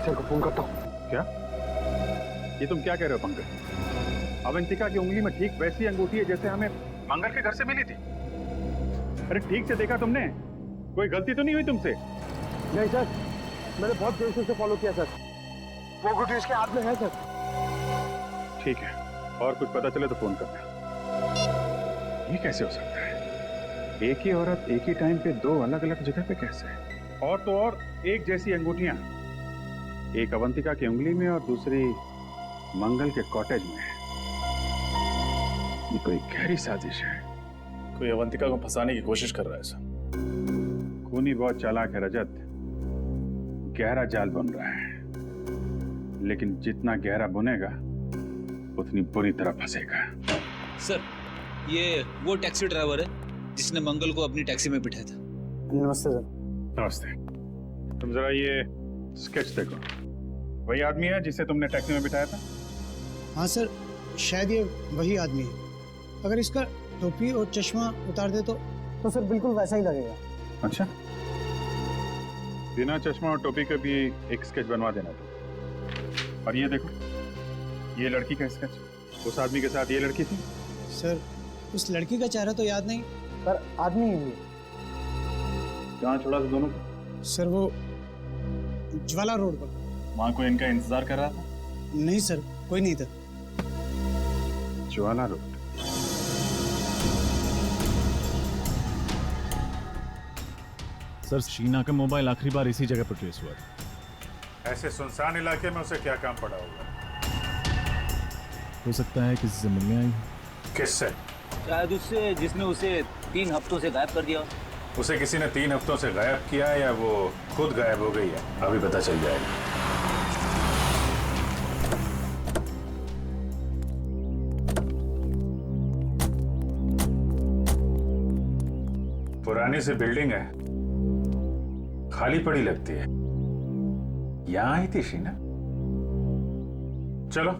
Officer को phone करता हूँ। क्या? ये तुम क्या कह रहे हो पंकज? अवंतिका की उंगली में ठीक वैसी अंगूठी है जैसे हमें मंगल के घर से मिली थी। अरे ठीक से देखा तुमने? कोई गलती तो नहीं हुई तुमसे? नहीं सर, मैंने बहुत देर से उसे फॉलो किया सर। वो अंगूठी उसके हाथ में है सर। ठीक है, और कुछ पता चले तो फोन करना। ये कैसे हो सकता है? एक ही औरत एक ही टाइम पे दो अलग अलग जगह पे कैसे? और तो और एक जैसी अंगूठियां, एक अवंतिका की उंगली में और दूसरी मंगल के कॉटेज में। ये कोई गहरी साजिश है। कोई अवंतिका को फंसाने की कोशिश कर रहा है सर। खूनी बहुत चालाक है रजत, गहरा जाल बुन रहा है, लेकिन जितना गहरा बुनेगा उतनी बुरी तरह फंसेगा। सर, ये वो टैक्सी ड्राइवर है जिसने मंगल को अपनी टैक्सी में बिठाया था। नमस्ते सर। नमस्ते। तुम जरा ये स्केच देखो, वही आदमी है जिसे तुमने टैक्सी में बिठाया था? हाँ सर, शायद ये वही आदमी है। अगर इसका टोपी और चश्मा उतार दे तो सर बिल्कुल वैसा ही लगेगा। अच्छा, बिना चश्मा और टोपी के भी एक स्केच बनवा देना तुम। और ये देखो, ये लड़की का स्केच। उस आदमी के साथ ये लड़की थी? सर, उस लड़की का चेहरा तो याद नहीं, सर आदमी ही है। कहाँ छोड़ा था दोनों को? सर वो ज्वाला रोड पर। वहां कोई इनका इंतजार कर रहा था? नहीं सर, कोई नहीं था। ज्वाला रोड। सर, शीना का मोबाइल आखिरी बार इसी जगह पर ट्रेस हुआ था। ऐसे सुनसान इलाके में उसे क्या काम पड़ा होगा? हो सकता है किसी से मिलने आई। किससे? शायद उससे जिसने उसे 3 हफ्तों से गायब कर दिया। उसे किसी ने 3 हफ्तों से गायब किया या वो खुद गायब हो गई है? अभी पता चल जाएगा। पुरानी सी बिल्डिंग है, खाली पड़ी लगती है। यहां आई थी शीना? चलो।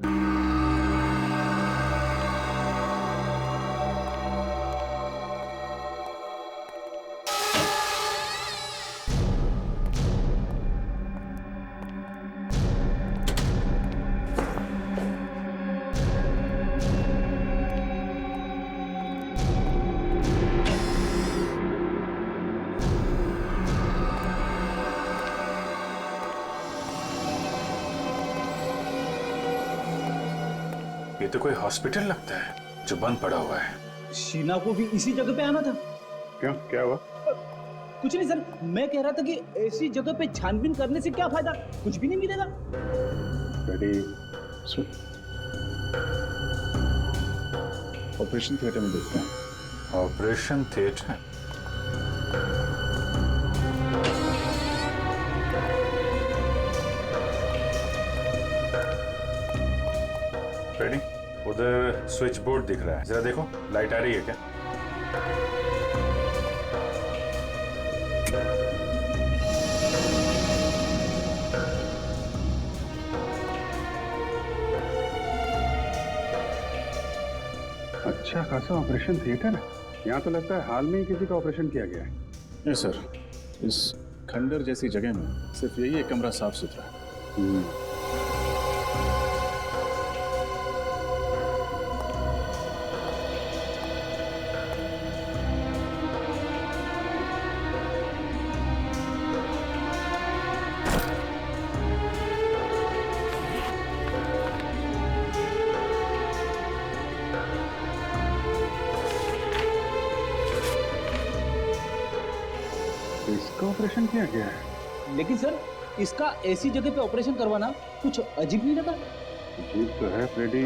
ये तो कोई हॉस्पिटल लगता है जो बंद पड़ा हुआ है। शीना को भी इसी जगह पे आना था। क्यों, क्या हुआ? कुछ नहीं सर, मैं कह रहा था कि ऐसी जगह पे छानबीन करने से क्या फायदा, कुछ भी नहीं मिलेगा। ऑपरेशन थिएटर में देखते हैं। Operation theatre? रेडी? उधर स्विच बोर्ड दिख रहा है, जरा देखो लाइट आ रही है क्या? अच्छा खासा ऑपरेशन थिएटर है। यहाँ तो लगता है हाल में ही किसी का ऑपरेशन किया गया है। नहीं सर, इस खंडर जैसी जगह में सिर्फ यही एक कमरा साफ सुथरा है। इसका ऑपरेशन किया गया है? लेकिन सर, इसका ऐसी जगह पे ऑपरेशन करवाना कुछ अजीब नहीं लगा? अजीब तो है फ्रेडी।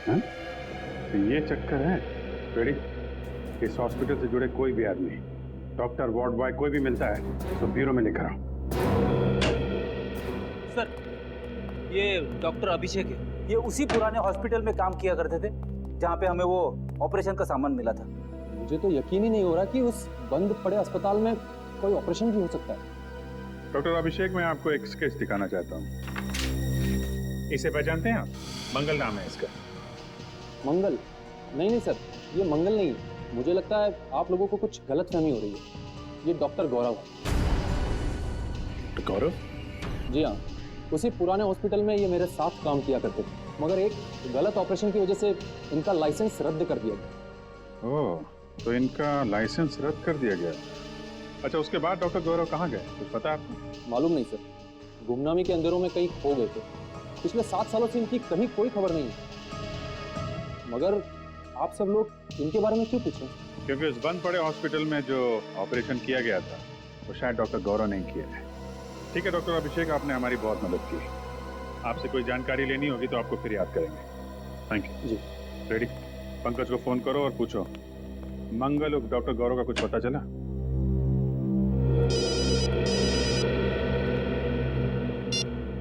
हाँ? तो ये चक्कर है फ्रेडी, इस हॉस्पिटल से जुड़े कोई भी आदमी, डॉक्टर, वार्ड बॉय, कोई भी मिलता है तो ब्यूरो में लेकर आओ। सर, ये डॉक्टर अभिषेक है। ये उसी पुराने हॉस्पिटल में काम किया करते थे जहाँ पे हमें वो ऑपरेशन का सामान मिला था। मुझे तो यकीन ही नहीं हो रहा कि उस बंद पड़े अस्पताल में कोई ऑपरेशन भी हो सकता है। डॉक्टर अभिषेक, मैं आपको एक स्केच दिखाना चाहता हूँ। इसे पहचानते हैं आप? मंगल नाम है इसका। मंगल? नहीं सर, ये मंगल नहीं है। मुझे लगता है आप लोगों को कुछ गलतफहमी हो रही है। ये डॉक्टर गौरव है। गौरव? जी हाँ, उसी पुराने हॉस्पिटल में ये मेरे साथ काम किया करते थे, मगर एक गलत ऑपरेशन की वजह से इनका लाइसेंस रद्द कर दिया गया। ओह, तो इनका लाइसेंस रद्द कर दिया गया। अच्छा, उसके बाद डॉक्टर गौरव कहाँ गए, कुछ पता है आपको? मालूम नहीं सर, गुमनामी के अंधेरों में कहीं खो गए थे। पिछले 7 सालों से इनकी कहीं कोई खबर नहीं है। मगर आप सब लोग इनके बारे में क्यों पूछें? क्योंकि उस बंद पड़े हॉस्पिटल में जो ऑपरेशन किया गया था वो शायद डॉक्टर गौरव ने किया है। ठीक है डॉक्टर अभिषेक, आपने हमारी बहुत मदद की। आपसे कोई जानकारी लेनी होगी तो आपको फिर याद करेंगे। थैंक यू जी। रेडी, पंकज को फोन करो और पूछो मंगल और डॉक्टर गौरव का कुछ पता चला?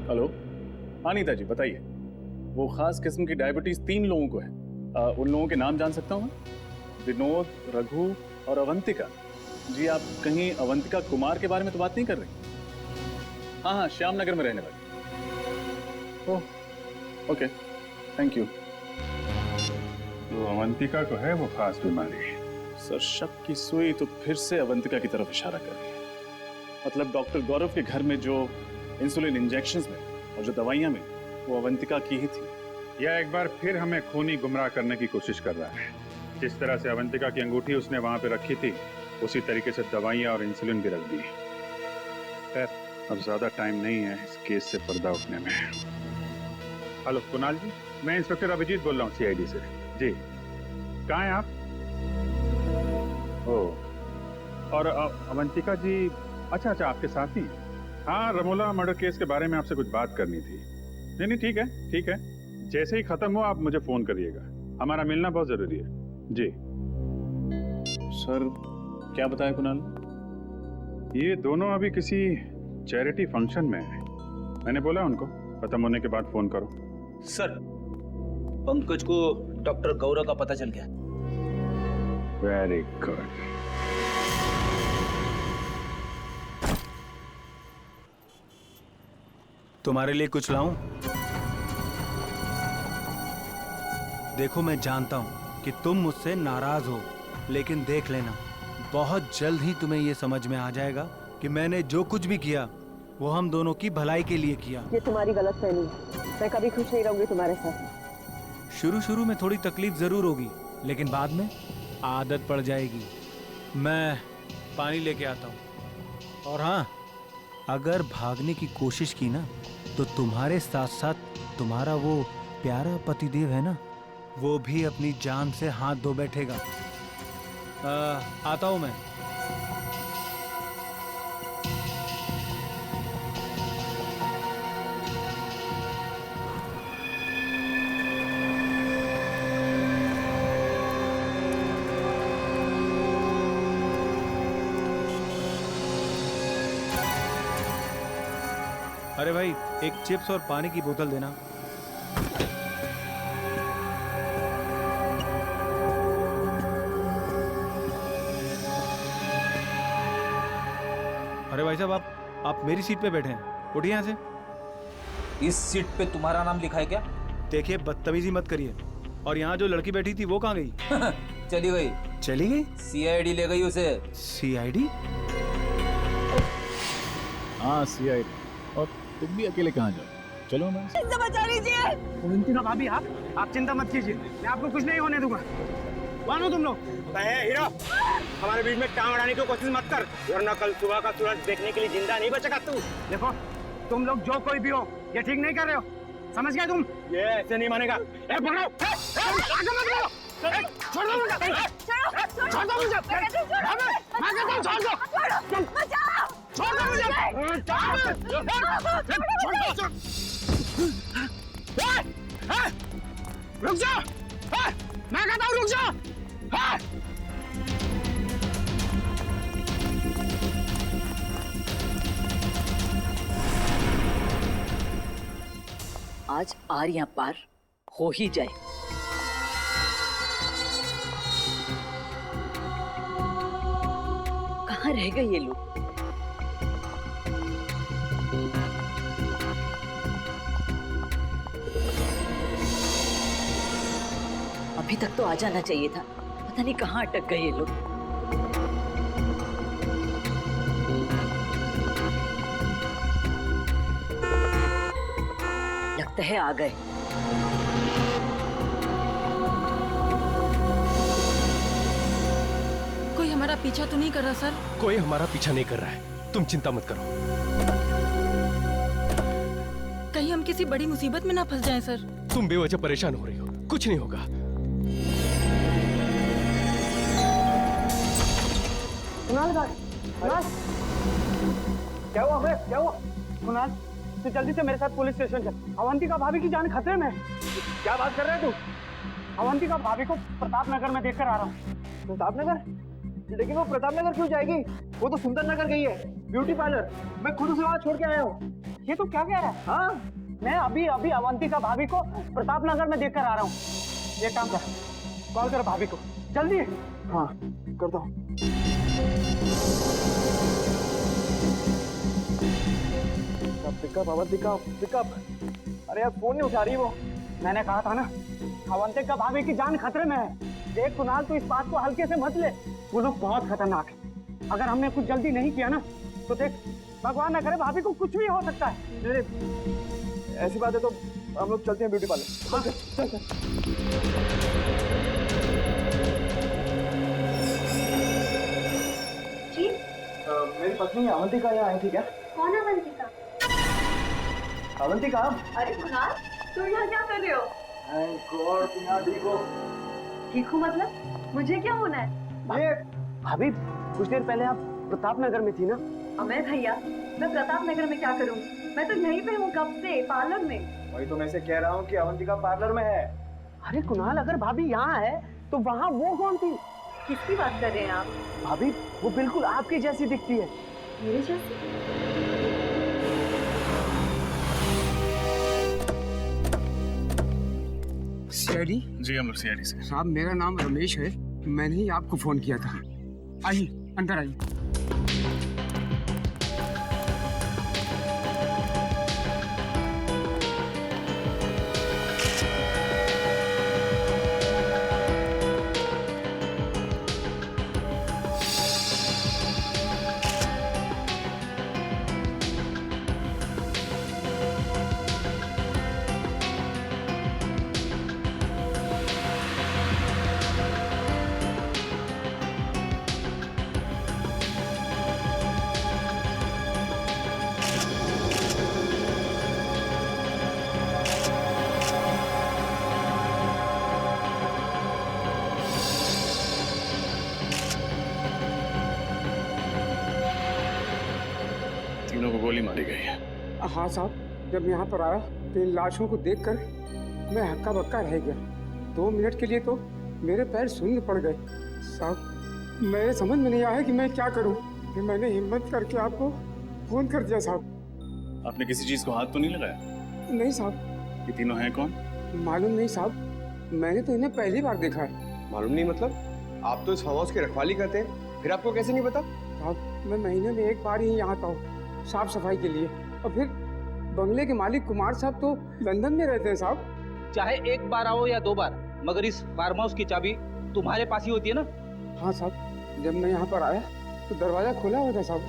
हेलो, हाँ नीता जी बताइए। वो खास किस्म की डायबिटीज 3 लोगों को है। उन लोगों के नाम जान सकता हूँ? विनोद, रघु और अवंतिका। जी, आप कहीं अवंतिका कुमार के बारे में तो बात नहीं कर रही? हाँ हाँ, श्याम नगर में रहने वाली। Oh okay, thank you. तो अवंतिका को है वो खास बीमारी? सर, शक की सुई तो फिर से अवंतिका की तरफ इशारा कर रही है। मतलब डॉक्टर गौरव के घर में जो इंसुलिन इंजेक्शंस में और जो दवाइयां में, वो अवंतिका की ही थी। यह एक बार फिर हमें खूनी गुमराह करने की कोशिश कर रहा है। जिस तरह से अवंतिका की अंगूठी उसने वहां पे रखी थी, उसी तरीके से दवाइयां और इंसुलिन भी रख दी। खैर, अब ज्यादा टाइम नहीं है इस केस से पर्दा उठने में। हेलो कुणाल जी, मैं इंस्पेक्टर अभिजीत बोल रहा हूँ CID से। जी, कहाँ हैं आप? ओह, और अवंतिका जी, अच्छा अच्छा, आपके साथ ही? हाँ, रमोला मर्डर केस के बारे में आपसे कुछ बात करनी थी। नहीं ठीक है ठीक है, जैसे ही खत्म हो आप मुझे फोन करिएगा, हमारा मिलना बहुत जरूरी है। जी सर, क्या बताया कुणाल? ये दोनों अभी किसी चैरिटी फंक्शन में है। मैंने बोला उनको खत्म होने के बाद फोन करो। सर, पंकज को डॉक्टर गौरव का पता चल गया। Very good. तुम्हारे लिए कुछ लाऊं? देखो, मैं जानता हूं कि तुम मुझसे नाराज हो, लेकिन देख लेना, बहुत जल्द ही तुम्हें यह समझ में आ जाएगा कि मैंने जो कुछ भी किया वो हम दोनों की भलाई के लिए किया। ये तुम्हारी गलतफहमी है। मैं कभी खुश नहीं रहूंगी तुम्हारे साथ। शुरू में थोड़ी तकलीफ जरूर होगी, लेकिन बाद में आदत पड़ जाएगी। मैं पानी लेके आता हूँ। और हाँ, अगर भागने की कोशिश की ना, तो तुम्हारे साथ साथ तुम्हारा वो प्यारा पतिदेव है ना, वो भी अपनी जान से हाथ धो बैठेगा। आता हूँ मैं। अरे भाई, एक चिप्स और पानी की बोतल देना। अरे भाई साहब, आप मेरी सीट पे बैठे हैं, उठिए यहाँ से। इस सीट पे तुम्हारा नाम लिखा है क्या? देखिए, बदतमीजी मत करिए। और यहाँ जो लड़की बैठी थी वो कहाँ गई? चली गई। चली गई? CID ले गई उसे। CID? हाँ, CID। और तुम भी अकेले कहाँ जाओ? चलो मैं। बचा लीजिए। वंतिका भाभी, आप चिंता मत कीजिए, मैं आपको कुछ नहीं होने दूंगा। कौन हो तुम लोग? हीरो, हमारे बीच में टांग अड़ाने की कोशिश मत कर, वरना कल सुबह का सूरज देखने के लिए जिंदा नहीं बचेगा तू। देखो, तुम लोग जो कोई भी हो, ये ठीक नहीं कर रहे हो, समझ गए तुम? ये ऐसे नहीं मानेगा। ए पकड़ो, आगे मत बढ़ो। छोड़ दो मुझे, छोड़ दो मुझे, मैं कहता हूँ छोड़ दो, छोड़ दो मुझे, रुक जा, मैं कहता हूँ रुक जा। आज आर या पार हो ही जाए। कहाँ रह गए ये लोग? अभी तक तो आ जाना चाहिए था, पता नहीं कहाँ अटक गए ये लोग। वक्त है आ गए। कोई हमारा पीछा तो नहीं कर रहा सर? कोई हमारा पीछा नहीं कर रहा है, तुम चिंता मत करो। कहीं हम किसी बड़ी मुसीबत में ना फंस जाएं सर। तुम बेवजह परेशान हो रही हो, कुछ नहीं होगा। क्या हुआ बे? क्या हुआ? कुणाल, तू जल्दी से मेरे साथ पुलिस स्टेशन चल। अवंतिका भाभी की जान खतरे में है। क्या बात कर रहे है तू? अवंतिका भाभी को प्रताप नगर में देखकर आ रहा हूँ। प्रताप नगर? लेकिन वो प्रताप नगर क्यों जाएगी? वो तो सुंदर नगर गई है, ब्यूटी पार्लर। मैं खुद उसे वहाँ छोड़ के आया हूँ। ये तो क्या कह रहा है? हाँ, मैं अभी अभी अवंतिका भाभी को प्रताप नगर में देखकर आ रहा हूँ। ये काम कर, कॉल कर भाभी को जल्दी। हाँ, करता हूँ। Pickup Avantika, pickup. अरे यार फोन नहीं उठा रही वो। मैंने कहा था ना, अवंतिका भाभी की जान खतरे में है। देख कुणाल, तू इस बात को हल्के से मत ले। वो लोग बहुत खतरनाक है। अगर हमने कुछ जल्दी नहीं किया ना तो देख, भगवान ना करे भाभी को कुछ भी हो सकता है। ऐसी बात है तो हम लोग चलते हैं ब्यूटी पार्लर। चल चल। जी? मेरी पत्नी अवंतिका यहाँ आई थी क्या? कौन अवंतिका? अवंतिका? अरे कुणाल, तुम यहाँ क्या कर रहे हो? तुम यहाँ ठीक हो? ठीक हूँ मतलब? मुझे क्या होना है? ये भाभी, कुछ देर पहले आप प्रताप नगर में थी ना? अमय भैया, मैं प्रताप नगर में क्या करूँ? मैं तो यहीं पे हूँ कब से, पार्लर में। वही तो मैं से कह रहा हूँ कि अवंतिका पार्लर में है। अरे कुणाल, अगर भाभी यहाँ है तो वहाँ वो कौन थी? किसकी बात कर रहे हैं आप? भाभी, वो बिल्कुल आपकी जैसी दिखती है। मेरे जैसी? सीआईडी? जी हम लोग सीआईडी से। साहब, मेरा नाम रमेश है, मैंने ही आपको फोन किया था। आइए, अंदर आइए। तीनों को गोली मारी गई है। हाँ साहब, जब यहाँ पर आया तो इन लाशों को देखकर मैं हक्का बक्का रह गया। 2 मिनट के लिए तो मेरे पैर शून्य पड़ गए। साहब, मेरे समझ में नहीं आया कि मैं क्या करूं। फिर मैंने हिम्मत करके आपको फोन कर दिया साहब। आपने किसी चीज को हाथ तो नहीं लगाया? नहीं साहब। ये तीनों हैं कौन? मालूम नहीं साहब, मैंने तो इन्हें पहली बार देखा है। मालूम नहीं मतलब? आप तो इस फार्म हाउस की रखवाली करते हैं, फिर आपको कैसे नहीं पता? साहब, मैं महीने में 1 बार ही यहाँ आता हूँ साफ सफाई के लिए, और फिर बंगले के मालिक कुमार साहब तो लंदन में रहते हैं साहब। चाहे 1 बार आओ या 2 बार, मगर इस फार्म हाउस की चाबी तुम्हारे पास ही होती है ना? हाँ साहब, जब मैं यहाँ पर आया तो दरवाजा खुला हुआ था साहब।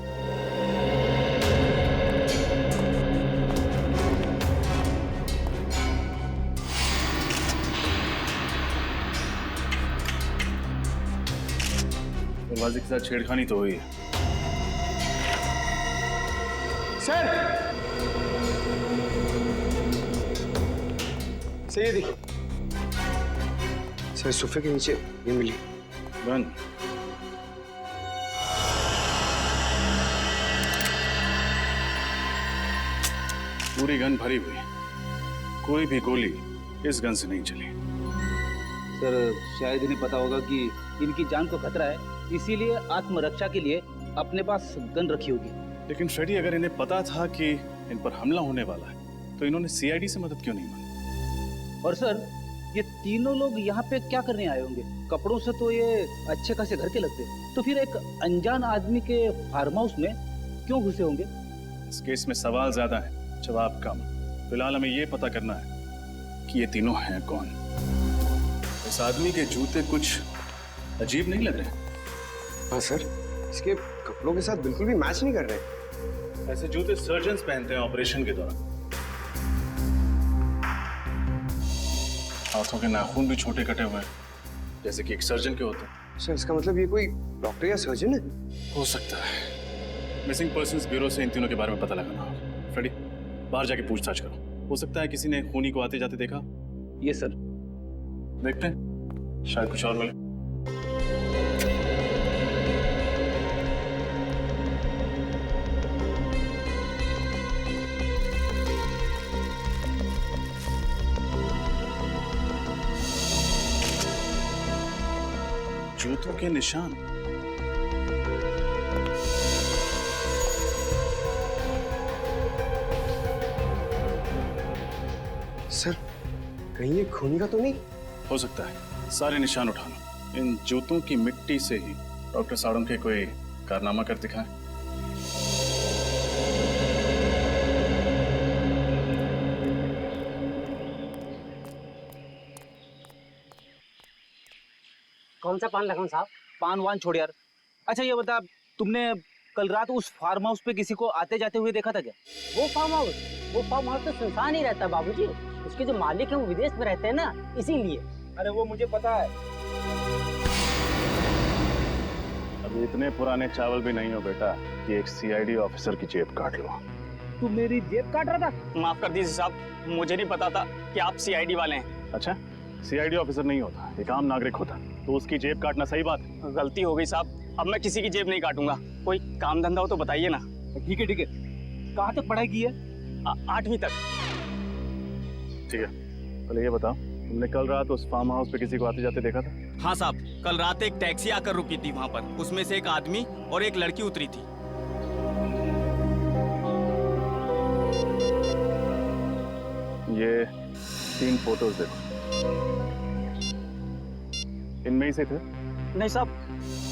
दरवाजे के साथ छेड़खानी तो हुई है। सर, ये देखिए सर, सोफे के नीचे ये मिली। गन? पूरी गन भरी हुई, कोई भी गोली इस गन से नहीं चली। सर, शायद इन्हें पता होगा कि इनकी जान को खतरा है, इसीलिए आत्मरक्षा के लिए अपने पास गन रखी होगी। लेकिन फ्रेडी, अगर इन्हें पता था कि इन पर हमला होने वाला है तो इन्होंने सीआईडी से मदद क्यों नहीं मांगी? और सर, ये तीनों लोग यहाँ पे क्या करने आए होंगे? कपड़ों से तो ये अच्छे खासे घर के लगते, तो फिर एक अनजान आदमी के फार्म हाउस में क्यों घुसे होंगे? इस केस में सवाल ज्यादा है, जवाब कम। फिलहाल हमें ये पता करना है कि ये तीनों हैं कौन। इस आदमी के जूते कुछ अजीब नहीं लग रहे? हाँ सर, इसके कपड़ों के साथ बिल्कुल भी मैच नहीं कर रहे। ऐसे जूते सर्जन्स पहनते हैं ऑपरेशन के दौरान। हाथों के नाखून भी छोटे कटे हुए हैं, जैसे कि एक सर्जन के होते हैं। सर इसका मतलब ये कोई डॉक्टर या सर्जन है? हो सकता है। मिसिंग पर्सन्स ब्यूरो से इन तीनों के बारे में पता लगाना होगा। फ्रेडी, बाहर जाके पूछताछ करो। हो सकता है किसी ने खूनी को आते जाते देखा। ये सर। देखते हैं, शायद कुछ और मिले। जूतों के निशान। सर कहीं ये खूनी का तो नहीं? हो सकता है। सारे निशान उठा लो। इन जूतों की मिट्टी से ही डॉक्टर साड़म के कोई कारनामा कर दिखाएं। कौन सा पान लगाऊं साहब? पान वान छोड़ यार। अच्छा ये बता, तुमने कल रात उस फार्म हाउस पे किसी को आते जाते हुए देखा था क्या? वो फार्म हाउस तो सुनसान ही रहता बाबूजी। उसके जो मालिक हैं वो विदेश में रहते हैं ना, इसीलिए। अरे वो मुझे पता है। अब इतने पुराने चावल भी नहीं हो बेटा कि एक सीआईडी ऑफिसर की जेब काट लो। तू मेरी जेब काट रहा था? माफ कर दीजिए साहब, मुझे नहीं पता था कि आप सीआईडी वाले हैं। अच्छा, सीआईडी ऑफिसर नहीं होता, एक आम नागरिक होता, तो उसकी जेब काटना सही बात है। गलती हो गई साहब, अब मैं किसी की जेब नहीं काटूंगा। कोई काम धंधा हो तो बताइए ना। ठीक है ठीक है। कहाँ तक पढ़ाई की है? 8वीं तक। ठीक है, पहले ये बताओ, तुमने कल रात उस फार्म हाउस पे किसी को आते जाते देखा था? हाँ साहब, कल रात एक टैक्सी आकर रुकी थी वहाँ पर। उसमें से एक आदमी और एक लड़की उतरी थी। ये 3 फोटोज देखो, इनमें ही से थे? नहीं साहब,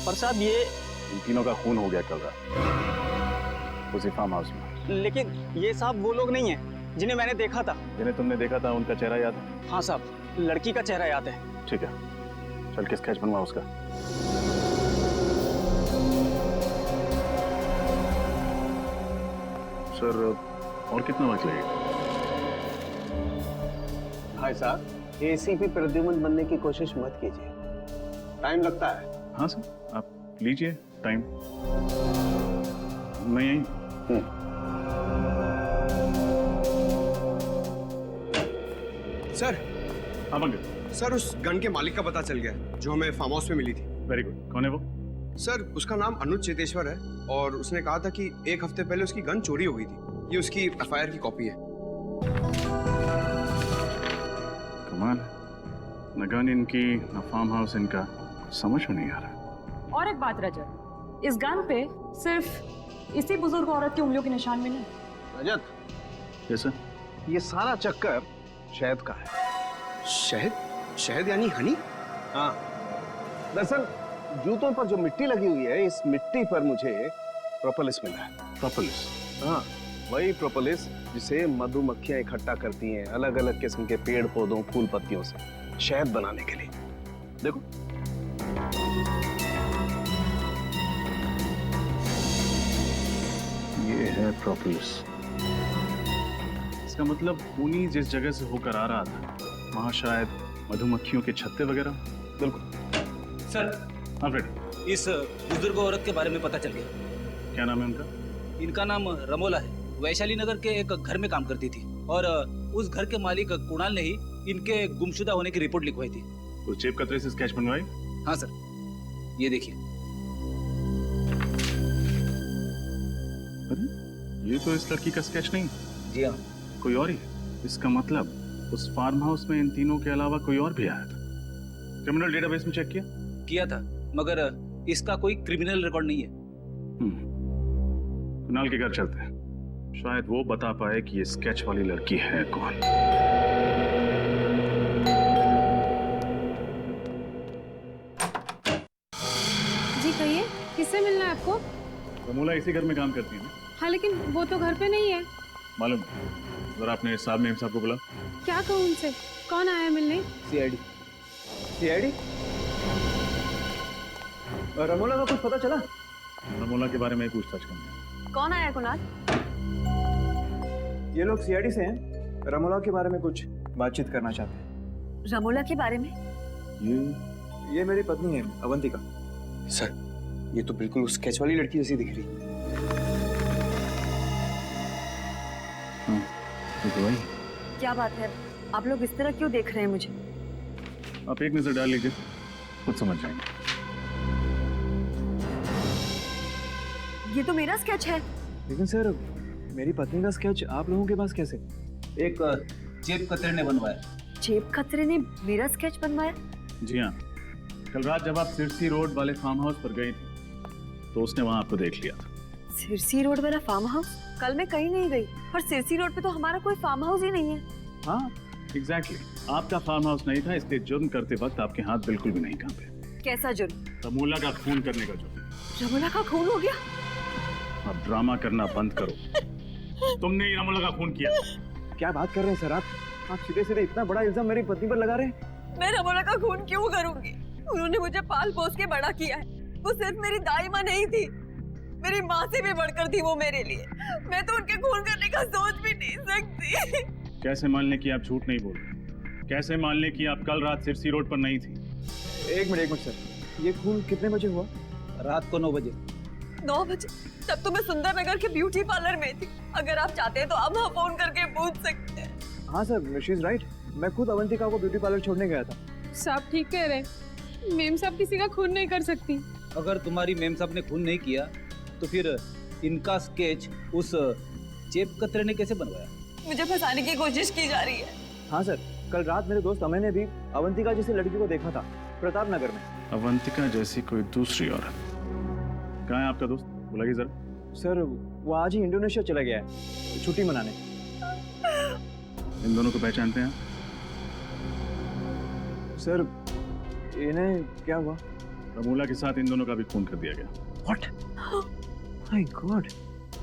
पर साहब ये इन तीनों का खून हो गया कल रात उसी फार्म हाउस में। लेकिन ये साहब वो लोग नहीं है जिन्हें मैंने देखा था। जिन्हें तुमने देखा था उनका चेहरा याद है? हाँ साहब, लड़की का चेहरा याद है। ठीक है, चल के स्केच बनवा उसका। सर और कितना वक्त लगेगा? भाई साहब, एसीपी प्रद्युमन बनने की कोशिश मत कीजिए, टाइम लगता है। हाँ सर, आप लीजिए टाइम। मैं यहीं। सर। हाँ पंकज। सर उस गन के मालिक का पता चल गया जो हमें फार्म हाउस में मिली थी। Very good. कौन है वो? सर उसका नाम अनुज चेतेश्वर है और उसने कहा था कि 1 हफ्ते पहले उसकी गन चोरी हो गई थी। ये उसकी एफआईआर की कॉपी है। कमाल है, न गन इनकी न फार्म हाउस इनका, समझ में नहीं आ रहा। और एक बात रजत, इस गन पे सिर्फ इसी बुजुर्ग औरत की उंगलियों के निशान में नहीं। रजत, कैसे? ये सारा चक्कर शहद का है। शहद? शहद यानी हनी? हाँ, दरअसल जूतों पर जो मिट्टी लगी हुई है, इस मिट्टी पर मुझे प्रोपोलिस मिला है। प्रोपोलिस? हाँ, वही प्रोपोलिस जिसे मधुमक्खियां इकट्ठा करती हैं अलग अलग किस्म के पेड़ पौधों फूल पत्तियों से शहद बनाने के लिए। देखो, ये है प्रोपोलिस। इसका मतलब खूनी जिस जगह से होकर आ रहा था वहाँ शायद मधुमक्खियों के छत्ते वगैरह। बिल्कुल सर। हाँ फ्रेड, इस बुजुर्ग औरत के बारे में पता चल गया। क्या नाम है उनका? इनका नाम रमोला है। वैशाली नगर के एक घर में काम करती थी और उस घर के मालिक कुणाल ने ही इनके गुमशुदा होने की रिपोर्ट लिखवाई थी। उस जेब कतरे से स्केच बनवाई? हाँ सर, ये देखिए। अरे ये तो इस लड़की का स्केच नहीं। जी हाँ, कोई और ही है। इसका मतलब उस फार्म हाउस में इन तीनों के अलावा कोई और भी आया था। क्रिमिनल डेटाबेस में चेक किया था, मगर इसका कोई क्रिमिनल रिकॉर्ड नहीं है। कुणाल के घर चलते हैं, शायद वो बता पाए कि ये स्केच वाली लड़की है कौन। जी कहिए, किससे मिलना है आपको? रमोला इसी घर में काम करती है ना? हाँ, लेकिन वो तो घर पे नहीं है। मालूम, जरा अपने साहब मेम साहब को बुला। क्या कहूँ उनसे? कौन आया मिलने? सीआईडी। सीआईडी? रमोला का कुछ पता चला? रमोला के बारे में पूछताछ करनी। कौन आया कुणाल? ये लोग सीआईडी से हैं, रमोला के बारे में कुछ बातचीत करना चाहते हैं। रमोला के बारे में? ये मेरी पत्नी है अवंतिका। सर, ये तो बिल्कुल उस स्केच वाली लड़की जैसी दिख रही। वही। क्या बात है, आप लोग इस तरह क्यों देख रहे हैं मुझे? आप एक नजर डाल लीजिए, खुद समझ जाएंगे। ये तो मेरा स्केच है। लेकिन सर, मेरी पत्नी का स्केच आप लोगों के पास कैसे? एक जेब कतरे ने बनवाया। जेब कतरे ने मेरा स्केच बनवाया? जी हाँ, कल रात जब आप सिरसी रोड वाले फार्म हाउस पर गई थी तो उसने वहाँ आपको देख लिया था। सिरसी रोड वाला फार्म हाउस? कल मैं कहीं नहीं गई और सिरसी रोड पे तो हमारा कोई फार्म हाउस ही नहीं है। हाँ एग्जैक्टली, आपका फार्म हाउस नहीं था, इसलिए जुर्म करते वक्त आपके हाथ बिल्कुल भी नहीं कांपे। कैसा जुर्म? रमोला का खून करने का जुर्म। रमोला का खून हो गया? अब ड्रामा करना बंद करो। तुमने ही रमोला का खून किया। क्या बात कर रहे हैं सर आप सीधे सीधे इतना बड़ा इल्जाम मेरी पत्नी पर लगा रहे हैं? मैं रमोला का खून क्यों करूंगी? उन्होंने मुझे पाल पोस के बड़ा किया है। वो सिर्फ मेरी दाई माँ नहीं थी, मेरी माँ से भी बढ़कर थी वो मेरे लिए। मैं तो उनके खून करने का सोच भी नहीं सकती। कैसे मान लें कि आप झूठ नहीं बोल रहे? कैसे मान लें कि आप कल रात सिरसी रोड पर नहीं थी? एक मिनट सर, ये खून कितने बजे हुआ? रात को 9 बजे। 9 बजे? तब तो मैं सुंदर नगर के ब्यूटी पार्लर में थी। अगर आप चाहते हैं तो आप वहाँ फोन करके पूछ सकते हैं। हाँ सर, शी इज राइट। मैं खुद अवंतिका को ब्यूटी पार्लर छोड़ने गया था। साहब ठीक कह रहे, मेम साहब किसी का खून नहीं कर सकती। अगर तुम्हारी मेम साहब ने खून नहीं किया तो फिर इनका स्केच उस जेब कतरे ने कैसे बनवाया? मुझे फंसाने की कोशिश की जा रही है। हाँ सर, कल रात मेरे दोस्त अमय ने भी अवंतिका जैसी लड़की को देखा था प्रताप नगर में। अवंतिका जैसी कोई दूसरी औरत? कहाँ है आपका दोस्त? बुलाइए जरा। सर, वो आज ही इंडोनेशिया चला गया है छुट्टी मनाने। इन दोनों को पहचानते हैं? सर, इन्हें क्या हुआ? रमोला के साथ इन दोनों का भी खून कर दिया गया। What? My God!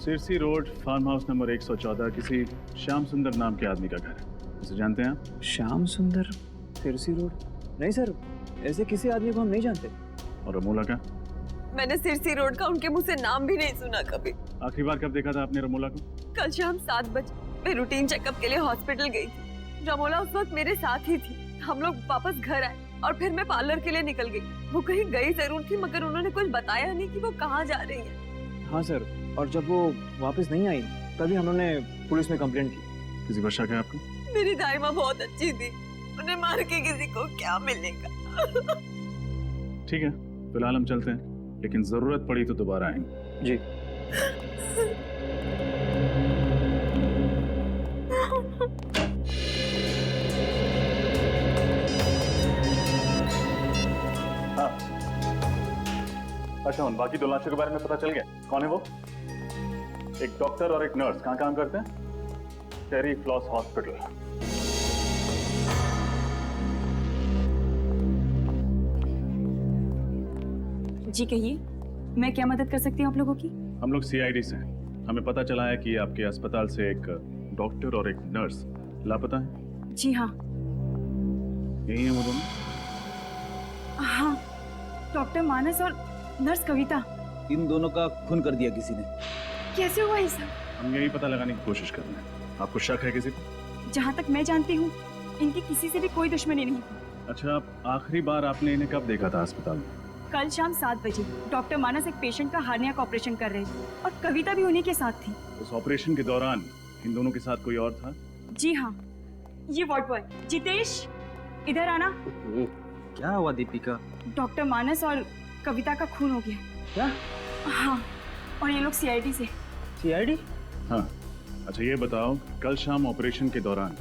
Sirsi road farm house number 114 किसी श्याम सुंदर नाम के आदमी का घर है। उसे जानते हैं आप? श्याम सुंदर, सिरसी रोड? नहीं सर, ऐसे किसी आदमी को हम नहीं जानते। और रमोला का? मैंने सिरसी रोड का उनके मुंह से नाम भी नहीं सुना कभी। आखिरी बार कब देखा था आपने रमोला को? कल शाम 7 बजे मैं रूटीन चेकअप के लिए हॉस्पिटल गई थी। रमोला उस वक्त मेरे साथ ही थी। हम लोग वापस घर आए और फिर मैं पार्लर के लिए निकल गई। वो कहीं गई जरूर थी मगर उन्होंने कुछ बताया नहीं कि वो कहाँ जा रही है। हाँ सर, और जब वो वापस नहीं आई तभी हमने पुलिस में कंप्लेंट की। किसी पर शक है आपको? मेरी दाई माँ बहुत अच्छी थी, उन्हें मार के किसी को क्या मिलेगा। ठीक है, फिलहाल हम चलते हैं, लेकिन जरूरत पड़ी तो दोबारा आएंगे। जी। अच्छा, उन बाकी 2 लाशों के बारे में पता चल गया? कौन है वो? एक डॉक्टर और एक नर्स। कहाँ काम करते हैं? टेरी फ्लॉस हॉस्पिटल। जी कहिए, मैं क्या मदद कर सकती हूँ आप लोगों की? हम लोग CID से हैं। हमें पता चला है कि आपके अस्पताल से एक डॉक्टर और एक नर्स लापता है। जी हाँ। यही है वो दोनों? हाँ, डॉक्टर मानस और नर्स कविता। इन दोनों का खून कर दिया किसी ने। कैसे हुआ ये सब? हम यही पता लगाने की कोशिश कर रहे हैं। आपको शक है किसी पर? जहाँ तक मैं जानती हूँ इनकी किसी से भी कोई दुश्मनी नहीं थी। अच्छा, आप आखिरी बार आपने इन्हें कब देखा था अस्पताल में? कल शाम 7 बजे डॉक्टर मानस एक पेशेंट का हार्निया का ऑपरेशन कर रहे थे और कविता भी उन्हीं के साथ थी। उस ऑपरेशन के दौरान इन दोनों के साथ कोई और था? जी हाँ, ये वार्ड बॉय जितेश, इधर आना। क्या हुआ दीपिका? डॉक्टर मानस और कविता का खून हो गया। क्या? हाँ, और ये लोग CID से। CID? हाँ। अच्छा ये बताओ, कल शाम ऑपरेशन के दौरान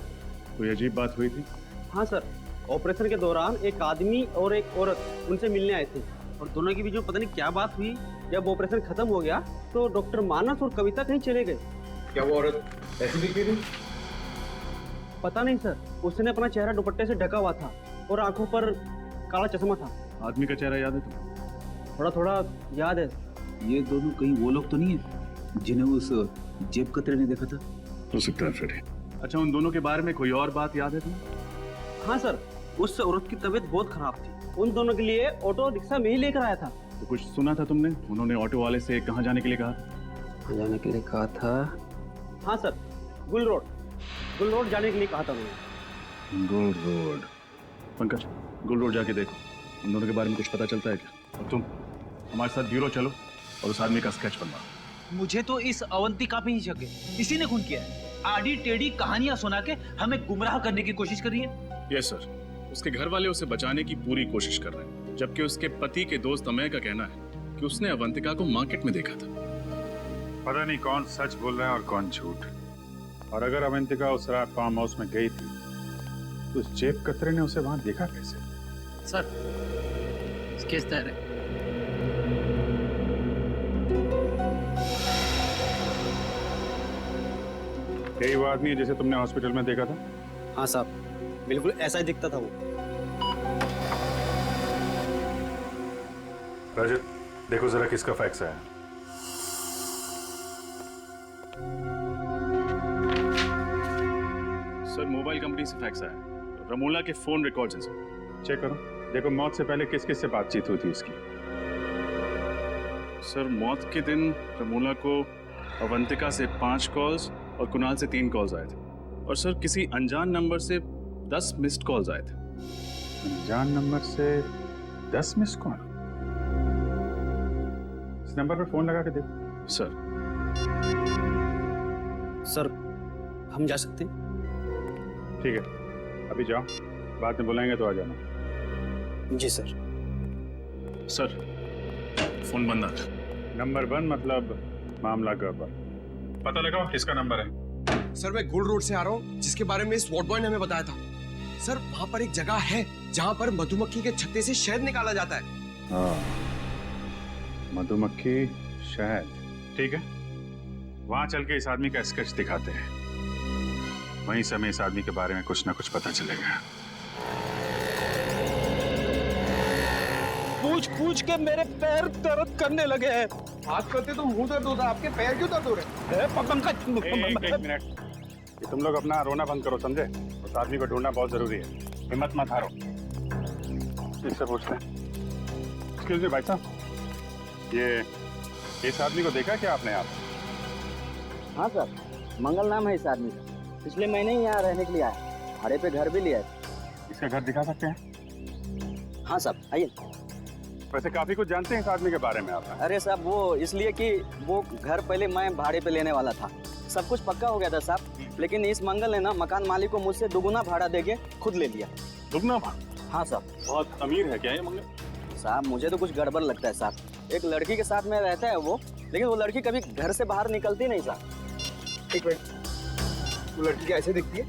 कोई अजीब बात हुई थी? हाँ सर, ऑपरेशन के दौरान एक आदमी और एक औरत उनसे मिलने आए थे और दोनों के बीच में पता नहीं क्या बात हुई। जब ऑपरेशन खत्म हो गया तो डॉक्टर मानस और कविता कहीं चले गए। क्या वो औरत ऐसी दिखती थी? पता नहीं सर, उसने अपना चेहरा दुपट्टे से ढका हुआ था और आंखों पर काला चश्मा था। आदमी का चेहरा याद है तुम्हें? थोड़ा थोड़ा याद है। ये दोनों कहीं वो लोग तो नहीं है जिन्हें उस जेब कतरे ने देखा था? हो सकता है फिर। अच्छा, उन दोनों के बारे में कोई और बात याद है तुम्हें? हाँ सर, उस औरत की तबीयत बहुत खराब थी। उन दोनों के लिए ऑटो रिक्शा में ही लेकर आया था। तो कुछ सुना था तुमने? उन्होंने ऑटो वाले से कहाँ जाने के लिए कहा? कहाँ जाने के लिए कहा था? हाँ सर, गुल रोड जाने के लिए कहा था उन्होंने। गुल रोड। पंकज, गुल रोड जाके देखो, इन दोनों के बारे में कुछ पता चलता है क्या? और तुम हमारे साथ ब्यूरो चलो और उस आदमी का स्केच बनवाओ। मुझे तो इस अवंतिका पे ही शक है, इसी ने खून किया है। आड़ी टेढ़ी कहानियां सुना के हमें गुमराह करने की कोशिश कर रही है। यस सर, उसके घर वाले उसे बचाने की पूरी कोशिश कर रहे हैं, जबकि उसके पति के दोस्त अमय का कहना है कि उसने अवंतिका को मार्केट में देखा था। पता नहीं कौन सच बोल रहा है और कौन झूठ। और अगर अवंतिका उस रात फार्म हाउस में गई थी तो उस जेब कतरे ने उसे वहां देखा कैसे? सर, स्केच तैयार है। यही वो आदमी है जिसे तुमने हॉस्पिटल में देखा था? हाँ साहब, बिल्कुल ऐसा ही दिखता था वो। रजत, देखो जरा किसका फैक्स है। सर, मोबाइल कंपनी से फैक्स आया, रमोला के फोन रिकॉर्ड्स हैं सर। चेक करो, देखो मौत से पहले किस किस से बातचीत हुई थी उसकी। सर, मौत के दिन रमोला को अवंतिका से 5 कॉल्स और कुणाल से 3 कॉल्स आए थे। और सर, किसी अनजान नंबर से 10 मिस्ड कॉल्स आए थे। अनजान नंबर से 10 मिस कॉल? इस नंबर पर फोन लगा के देखो। सर, हम जा सकते हैं? ठीक है, अभी जाओ, बाद में बुलाएंगे तो आ जाना। जी सर। सर, फोन बंद आ था। नंबर 1 मतलब मामला गड़बड़। पता लगाओ किसका नंबर है। सर, मैं गोल्ड रोड से आ रहा हूँ, जिसके बारे में इस वॉर्ड बॉय ने हमें बताया था। सर, वहाँ पर एक जगह है जहाँ पर मधुमक्खी के छत्ते से शहद निकाला जाता है। हाँ, मधुमक्खी, शहद, ठीक है। वहां चल के इस आदमी का स्केच दिखाते हैं, वहीं से हमें इस आदमी के बारे में कुछ ना कुछ पता चलेगा। पूछ के मेरे पैर दर्द करने लगे हैं। बात करते तो मुंह दर्द होता, आपके पैर क्यों दर्द हो रहे हैं? एक मिनट, ये तुम लोग अपना रोना बंद करो, समझे? उस आदमी को ढूंढना बहुत जरूरी है, हिम्मत मत हारो। इससे पूछते हैं। एक्सक्यूज मी भाई साहब, ये इस आदमी को देखा क्या आपने? आप? हाँ सर, मंगल नाम है इस आदमी का। पिछले महीने ही यहाँ रहने के लिए आया, भाड़े पे घर भी लिया है। इसका घर दिखा सकते हैं? हाँ साहब, आइए। वैसे काफी कुछ जानते हैं इस आदमी के बारे में आप? अरे साहब, वो इसलिए कि वो घर पहले मैं भाड़े पे लेने वाला था, सब कुछ पक्का हो गया था साहब, लेकिन इस मंगल ने ना मकान मालिक को मुझसे दुगुना भाड़ा देके खुद ले लिया। दुगना भाड़ा? हाँ साहब। बहुत अमीर है क्या ये मंगल? साहब, मुझे तो कुछ गड़बड़ लगता है साहब। एक लड़की के साथ में रहता है वो, लेकिन वो लड़की कभी घर से बाहर निकलती नहीं साहब। एक मिनट, वो लड़की कैसे दिखती है?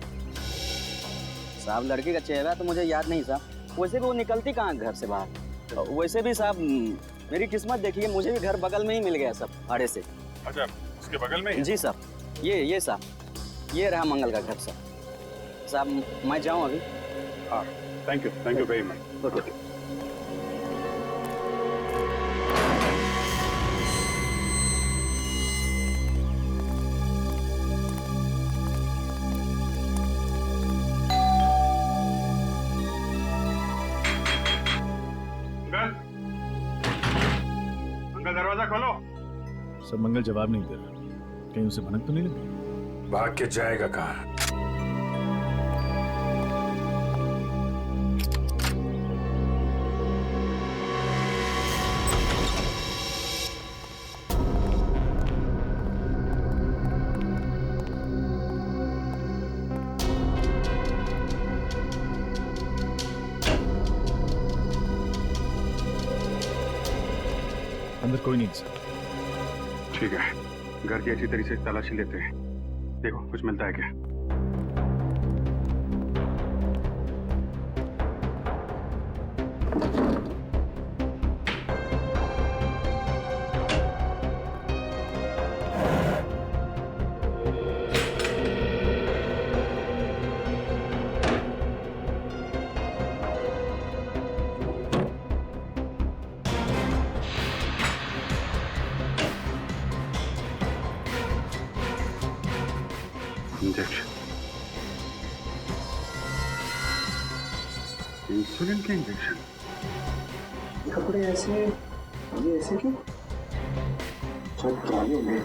साहब, लड़की का चेहरा तो मुझे याद नहीं साहब, वैसे भी वो निकलती कहाँ घर से बाहर। वैसे भी साहब, मेरी किस्मत देखिए, मुझे भी घर बगल में ही मिल गया सब भाड़े से। अच्छा, उसके बगल में ही? जी साहब, ये साहब, ये रहा मंगल का घर साहब। मैं जाऊँ अभी? हाँ, thank you very much. Okay. Uncle, दरवाजा खोलो। सर, मंगल जवाब नहीं दे रहा, कहीं उसे भनक तो नहीं लगी? भाग के जाएगा कहाँ? अंदर कोई नहीं सर। ठीक है, घर की अच्छी तरीके से तलाशी लेते हैं, देखो कुछ मिलता है क्या। इंसुलिन के इंजेक्शन। कपड़े ऐसे, ये ऐसे क्यों? सब पुराने हो गए,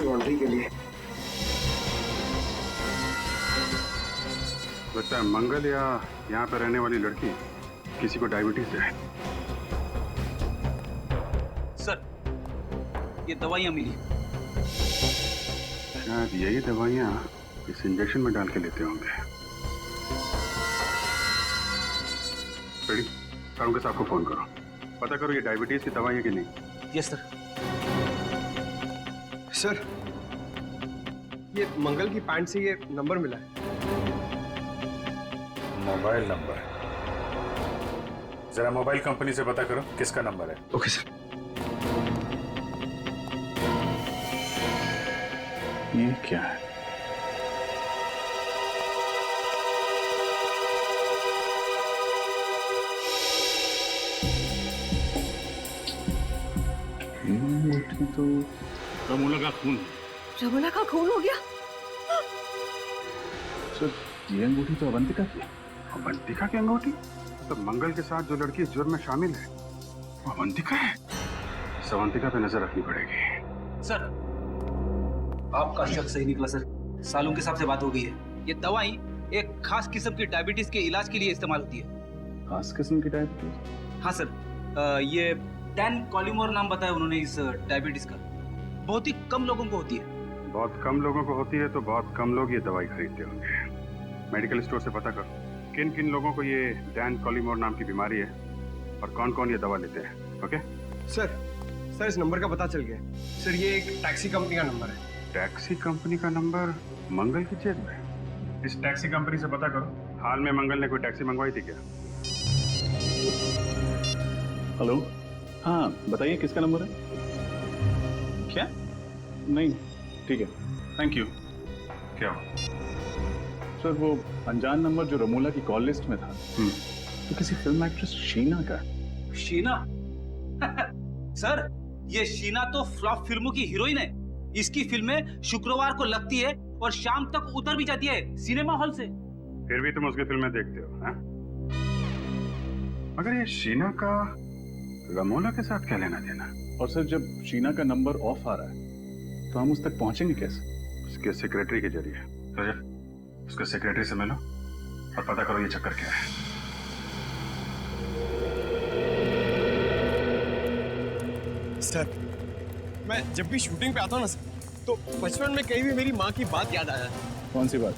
लॉन्ड्री के लिए। लगता है मंगल या यहाँ पे रहने वाली लड़की किसी को डायबिटीज है। सर ये दवाइयाँ मिली। शायद यही दवाइयाँ इस इंजेक्शन में डाल के लेते होंगे। रेडी, सारुण साहब को फोन करो, पता करो ये डायबिटीज की दवाई है कि नहीं। Yes sir. सर ये मंगल की पैंट से ये नंबर मिला है। मोबाइल नंबर, जरा मोबाइल कंपनी से पता करो किसका नंबर है। Okay sir. ये क्या है? तो रमोला का खून। रमोला का खून हो गया? सर ये अंगूठी तो अवंतिका की है। अवंतिका की अंगूठी? तो मंगल के साथ जो लड़की इस जुर्म में शामिल है वो अवंतिका है। इस अवंतिका पे नजर रखनी पड़ेगी। सर आपका शक सही निकला सर। सालून के साहब से बात हो गई है। ये दवाई एक खास किस्म की डायबिटीज के इलाज के लिए इस्तेमाल होती है। खास किस्म की डायबिटीज? हाँ सर, ये 10 कॉलिमोर नाम बताया उन्होंने इस डायबिटीज का। बहुत ही कम लोगों को होती है। बहुत कम लोगों को होती है तो बहुत कम लोग ये दवाई खरीदते होंगे। मेडिकल स्टोर से पता करो किन किन लोगों को ये डैन कॉलिमोर नाम की बीमारी है और कौन कौन ये दवा लेते हैं। ओके सर इस नंबर का पता चल गया। सर ये एक टैक्सी कंपनी का नंबर है। टैक्सी कंपनी का नंबर मंगल की जेब में? इस टैक्सी कंपनी से पता करो हाल में मंगल ने कोई टैक्सी मंगवाई थी क्या? हेलो, हाँ बताइए किसका नंबर है? क्या? नहीं, ठीक है, थैंक यू। क्या हुआ? सर वो अनजान नंबर जो रमोला की कॉल लिस्ट में था तो किसी फिल्म एक्ट्रेस शीना का। शीना? सर ये शीना तो फ्लॉप फिल्मों की हीरोइन है। इसकी फिल्में शुक्रवार को लगती है और शाम तक उतर भी जाती है सिनेमा हॉल से। फिर भी तुम उसकी फिल्में देखते हो, हाँ? मगर ये शीना का रमोला के साथ क्या लेना देना? और सर जब शीना का नंबर ऑफ आ रहा है तो हम उस तक पहुंचेंगे कैसे? उसके सेक्रेटरी के जरिए। रजत, उसके सेक्रेटरी से मिलो और पता करो ये चक्कर क्या है। सर मैं जब भी शूटिंग पे आता हूँ ना सर, तो बचपन में कहीं भी मेरी माँ की बात याद आ जाती है। कौन सी बात?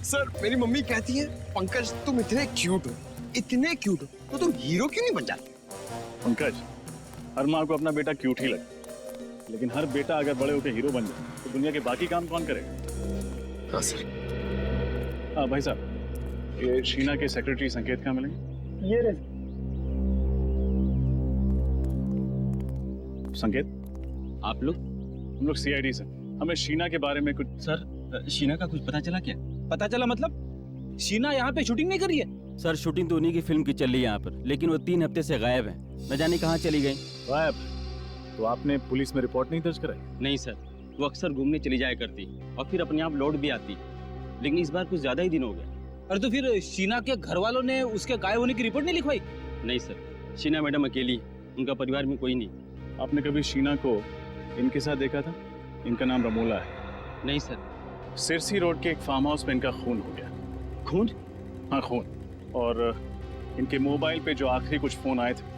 सर मेरी मम्मी कहती है पंकज तुम इतने क्यूट हो, इतने क्यूट हो, तो तुम हीरो क्यों नहीं बन जाते? पंकज, हर माँ को अपना बेटा क्यूट ही लगता है, लेकिन हर बेटा अगर बड़े होकर हीरो बन जाए तो दुनिया के बाकी काम कौन करेगा? हाँ सर। हाँ भाई साहब, ये शीना के सेक्रेटरी संकेत कहाँ मिलेंगे? ये रहे। संकेत, आप लोग? हम लोग सीआईडी से। हमें शीना के बारे में कुछ। सर शीना का कुछ पता चला क्या? पता चला मतलब? शीना यहाँ पे शूटिंग नहीं कर रही है? सर शूटिंग तो उन्हीं की फिल्म की चल रही है यहाँ पर, लेकिन वो 3 हफ्ते से गायब है। न जाने कहाँ चली गई। गायब? तो आपने पुलिस में रिपोर्ट नहीं दर्ज कराई? नहीं सर, वो अक्सर घूमने चली जाया करती और फिर अपने आप लौट भी आती, लेकिन इस बार कुछ ज्यादा ही दिन हो गया। अरे तो फिर शीना के घर वालों ने उसके गायब होने की रिपोर्ट नहीं लिखवाई? नहीं सर, शीना मैडम अकेली है, उनका परिवार में कोई नहीं। आपने कभी शीना को इनके साथ देखा था? इनका नाम रमोला है। नहीं सर। सिरसी रोड के एक फार्म हाउस में इनका खून हो गया। खून? हाँ खून। और इनके मोबाइल पे जो आखिरी कुछ फोन आए थे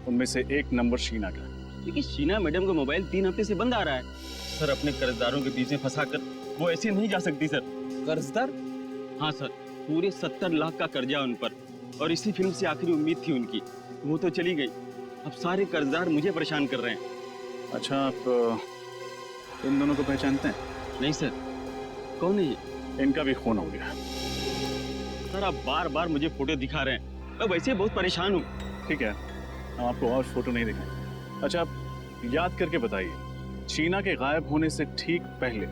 उनमें से एक नंबर शीना का। लेकिन शीना मैडम का मोबाइल 3 हफ्ते से बंद आ रहा है। सर अपने कर्जदारों के बीच में फंसा कर वो ऐसे नहीं जा सकती सर। कर्जदार? हाँ सर, पूरे 70 लाख का कर्जा उन पर, और इसी फिल्म से आखिरी उम्मीद थी उनकी, वो तो चली गई। अब सारे कर्जदार मुझे परेशान कर रहे हैं। अच्छा, आप इन दोनों को पहचानते हैं? नहीं सर। कौन है ये? इनका भी खून हो गया। सर आप बार बार मुझे फोटो दिखा रहे हैं, मैं वैसे बहुत परेशान हूँ। ठीक है, हम आपको और फोटो नहीं दिखाएंगे। अच्छा आप याद करके बताइए, शीना के गायब होने से ठीक पहले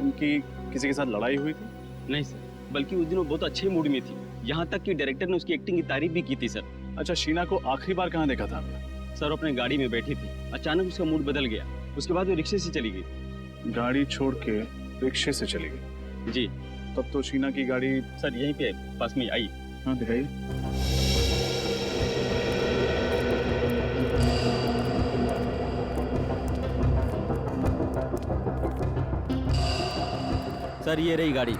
उनकी किसी के साथ लड़ाई हुई थी? नहीं सर, बल्कि उस दिन वो बहुत अच्छे मूड में थी, यहाँ तक कि डायरेक्टर ने उसकी एक्टिंग की तारीफ भी की थी सर। अच्छा, शीना को आखिरी बार कहाँ देखा था आपने? सर अपने गाड़ी में बैठी थी, अचानक उसका मूड बदल गया, उसके बाद वो रिक्शे से चली गई। गाड़ी छोड़ के रिक्शे से चली गई? जी। तब तो शीना की गाड़ी सर यहीं पे पास में आई। हाँ दिखाइए। सर ये रही गाड़ी।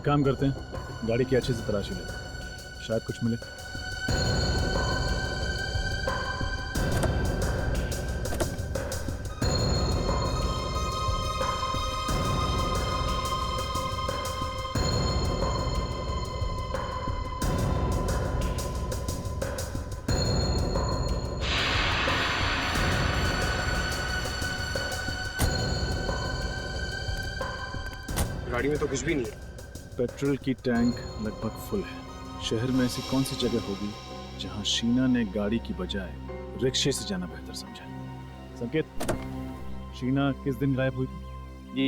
एक काम करते हैं, गाड़ी की अच्छे से तलाशी लेते हैं, शायद कुछ मिले। गाड़ी में तो कुछ भी नहीं है। पेट्रोल की टैंक लगभग फुल है। शहर में ऐसी कौन सी जगह होगी जहां शीना ने गाड़ी की बजाय रिक्शे से जाना बेहतर समझा? संकेत, शीना किस दिन गायब हुई? जी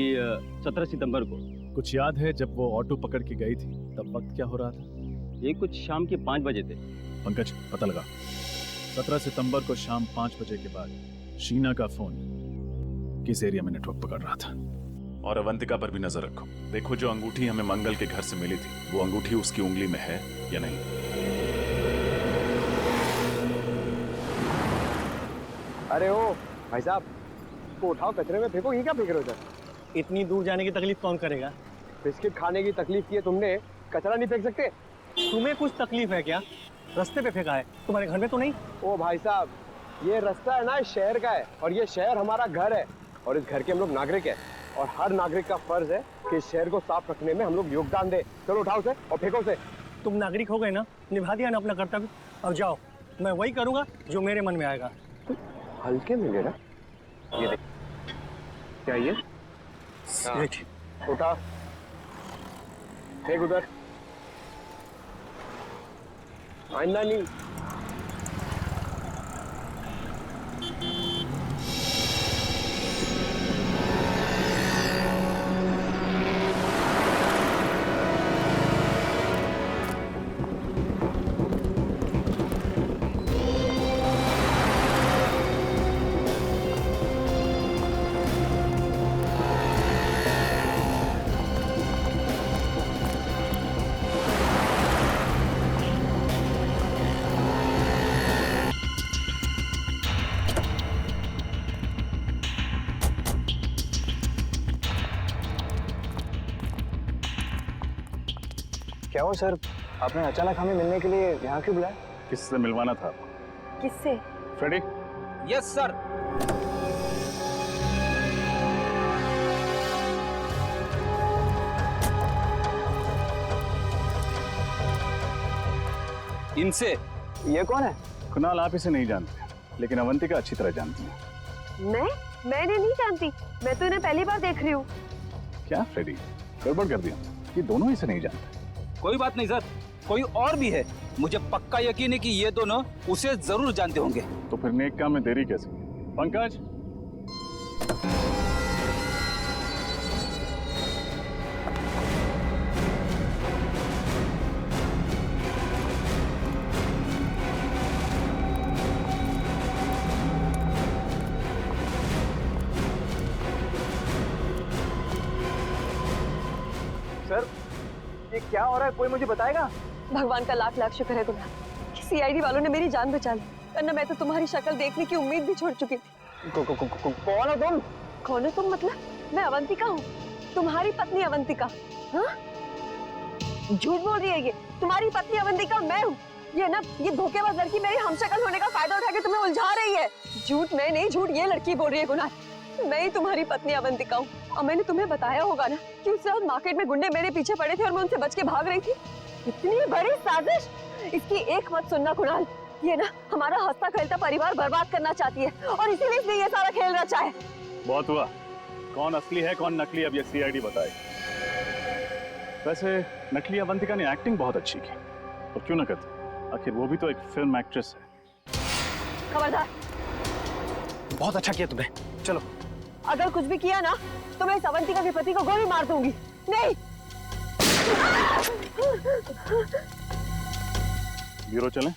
17 सितंबर को। कुछ याद है जब वो ऑटो पकड़ के गई थी तब वक्त क्या हो रहा था? ये कुछ शाम के 5 बजे थे। पंकज, पता लगा। 17 सितंबर को शाम 5 बजे के बाद शीना का फोन किस एरिया में नेटवर्क पकड़ रहा था? और अवंतिका पर भी नजर रखो। देखो जो अंगूठी हमें मंगल के घर से मिली थी, वो अंगूठी उसकी उंगली में है या नहीं। अरे ओ भाई साहब, को उठाओ, कचरे में फेंको। ये क्या फेंक रहे हो? इतनी दूर जाने की तकलीफ कौन करेगा? बिस्किट खाने की तकलीफ की है तुमने, कचरा नहीं फेंक सकते? तुम्हें कुछ तकलीफ है क्या? रास्ते पे फेंका है, तुम्हारे घर में तो नहीं? ओ भाई साहब, ये रास्ता है ना, इस शहर का है, और ये शहर हमारा घर है, और इस घर के हम लोग नागरिक हैं, और हर नागरिक का फर्ज है कि इस शहर को साफ रखने में हम लोग योगदान दें। चलो उठाओ से और फेंको से। तुम नागरिक हो गए ना, निभा दिया ना अपना कर्तव्य, अब जाओ। मैं वही करूंगा जो मेरे मन में आएगा। हल्के में ले रहा, ये देख, क्या ये? उठा, फेंक उधर, आइंदा नहीं। क्या हो सर, आपने अचानक हमें मिलने के लिए यहाँ क्यों बुलाया? किससे मिलवाना था? किससे? फ्रेडी? Yes sir. इनसे। ये कौन है? कुणाल, आप इसे नहीं जानते, लेकिन अवंतिका अच्छी तरह जानती है। मैंने नहीं जानती, मैं तो इन्हें पहली बार देख रही हूँ। क्या फ्रेडी, गड़बड़ कर दिया? ये दोनों इसे नहीं जानते। कोई बात नहीं सर, कोई और भी है। मुझे पक्का यकीन है कि ये दोनों उसे जरूर जानते होंगे। तो फिर नेक काम में देरी कैसे? पंकज, सर, ये क्या हो रहा है, कोई मुझे बताएगा? भगवान का लाख लाख शुक्र है तुम्हारा, सीआईडी वालों ने मेरी जान बचा ली, वरना मैं तो तुम्हारी शक्ल देखने की उम्मीद भी छोड़ चुकी थी। कौन हो तुम? कौन हो तुम मतलब? मैं अवंतिका हूँ, तुम्हारी पत्नी अवंतिका। हाँ? झूठ बोल रही है ये, तुम्हारी पत्नी अवंतिका मैं हूँ। ये ना, ये धोखेबाज लड़की मेरी हमशक्ल होने का फायदा उठा के तुम्हें उलझा रही है। झूठ मैं नहीं, झूठ ये लड़की बोल रही है कुणाल। मैं ही तुम्हारी पत्नी अवंतिका हूँ, और मैंने तुम्हें बताया होगा ना कि उस रात मार्केट में गुंडे मेरे पीछे पड़े थे और मैं उनसे बच के भाग रही थी। इतनी बड़ी साजिश, इसकी एक मत सुनना कुणाल। ये ना हमारा हंसता खेलता परिवार बर्बाद करना चाहती है, और इसीलिए इसने ये सारा खेल रचा है। बहुत हुआ, कौन असली है कौन नकली अब ये सीआईडी बताए। वैसे नकली अवंतिका ने एक्टिंग बहुत अच्छी की, तो क्यों ना करती, आखिर वो भी तो एक फिल्म एक्ट्रेस है। खबरदार, बहुत अच्छा किया तुमने, चलो। अगर कुछ भी किया ना तो मैं इस अवंतिका के पति को गोली मार दूंगी। नहीं। ब्यूरो चलें?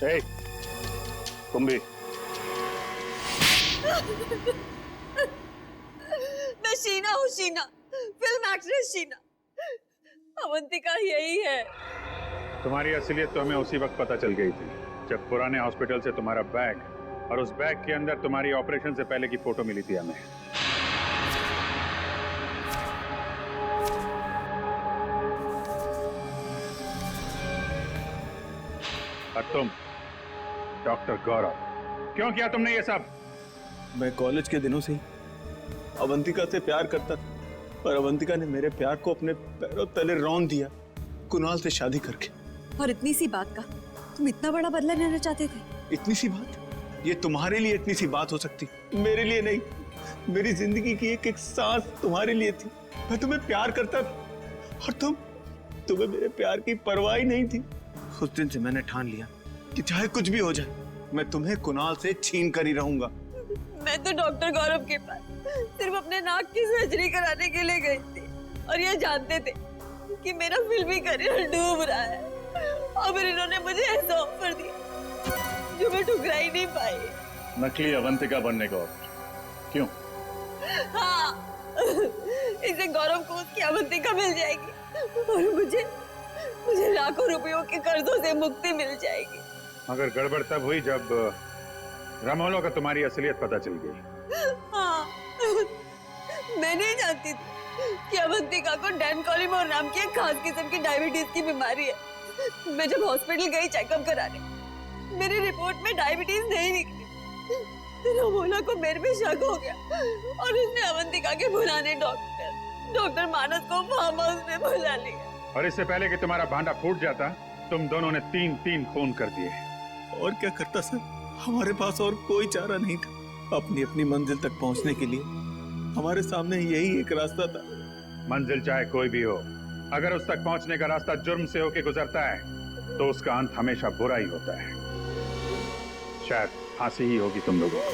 ए, तुम भी। मैं शीना हूँ, शीना, फिल्म एक्ट्रेस शीना। अवंतिका यही है। तुम्हारी असलियत तो हमें उसी वक्त पता चल गई थी जब पुराने हॉस्पिटल से तुम्हारा बैग और उस बैग के अंदर तुम्हारी ऑपरेशन से पहले की फोटो मिली थी हमें। और तुम डॉक्टर गौरव, क्यों किया तुमने ये सब? मैं कॉलेज के दिनों से ही अवंतिका से प्यार करता था, पर अवंतिका ने मेरे प्यार को अपने पैरों तले रौंद दिया कुणाल से शादी करके। और इतनी सी बात का तुम इतना बड़ा बदला लेना चाहते थे? इतनी सी बात? ये तुम्हारे लिए इतनी सी बात हो सकती, मेरे लिए नहीं। मेरी जिंदगी की एक एक सांस तुम्हारे लिए थी। मैं तुम्हें प्यार करता था और तुम्हें मेरे प्यार की परवाह ही नहीं थी। उस दिन से मैंने ठान लिया कि चाहे कुछ भी हो जाए, मैं तुम्हें कुणाल से छीन कर ही रहूंगा। मैं तो डॉक्टर गौरव के पास सिर्फ अपने नाक की सर्जरी कराने के लिए गई थी और ये जानते थे कि मेरा फिल्मी करियर डूब रहा है, और फिर इन्होंने मुझे ऐसा ऑफर दिया जो मैं ठुकरा ही नहीं पाई। नकली अवंतिका बनने का ऑफर? क्यों? हाँ, इसे गौरव को उसकी अवंतिका मिल जाएगी और मुझे लाखों रुपयों के कर्जों से मुक्ति मिल जाएगी। मगर गड़बड़ तब हुई जब रामोला का तुम्हारी असलियत पता चल गई। हाँ, मैं नहीं जानती थी कि अवंतिका को डैन कॉलिमोर नाम की एक खास किस्म की डायबिटीज की बीमारी है। मैं जब हॉस्पिटल गई चेकअप कराने, मेरी रिपोर्ट में डायबिटीज नहीं निकली। रामोला को मेरे पे शक हो गया और उसने अवंतिका के बुलाने डॉक्टर मानस को फार्म हाउस में बुला लिया। और इससे पहले कि तुम्हारा भांडा फूट जाता, तुम दोनों ने 3 खून कर दिए। और क्या करता सर, हमारे पास और कोई चारा नहीं था। अपनी अपनी मंजिल तक पहुंचने के लिए हमारे सामने यही एक रास्ता था। मंजिल चाहे कोई भी हो, अगर उस तक पहुंचने का रास्ता जुर्म से होकर गुजरता है तो उसका अंत हमेशा बुरा ही होता है। शायद फांसी ही होगी तुम लोगों को।